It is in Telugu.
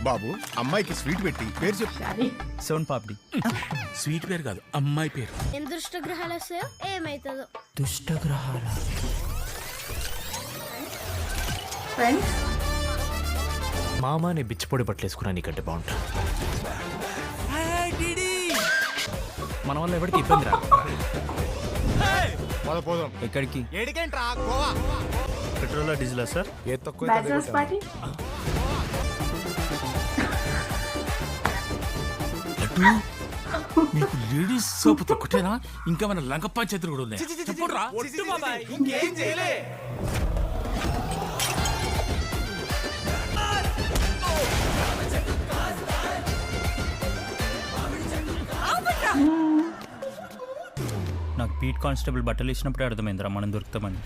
బాబు అమ్మాయికి స్వీట్ పెట్టి పేరు చెప్పు. సోన్ పాపిడి. స్వీట్ పేరు కాదు, అమ్మాయి పేరు. ఏం దుష్టగ్రహాలు వస్తాయో ఏమైతుందో. దుష్టగ్రహాల మామ నీ బిచ్చిపొడి పట్లేసుకున్నా నీకంటే బాగుంటా. మన వల్ల ఎవరికి ఇబ్బంది రా. పోదాం. ఎక్కడికి? ఏడికేంట్రా గోవా. పెట్రోల్ డీజిలా సార్? ఏ తక్కువ మీకు లేడీస్ సోప్ తొక్కటేనా? ఇంకా మన లంక పంచాయతీలు కూడా ఉన్నాయి. చెప్పురా. ఇంకేం చేయలే. నాకు పీట్ కానిస్టేబుల్ బట్టలు ఇచ్చినప్పుడే అర్థమైందిరా మనం దొరుకుతామని.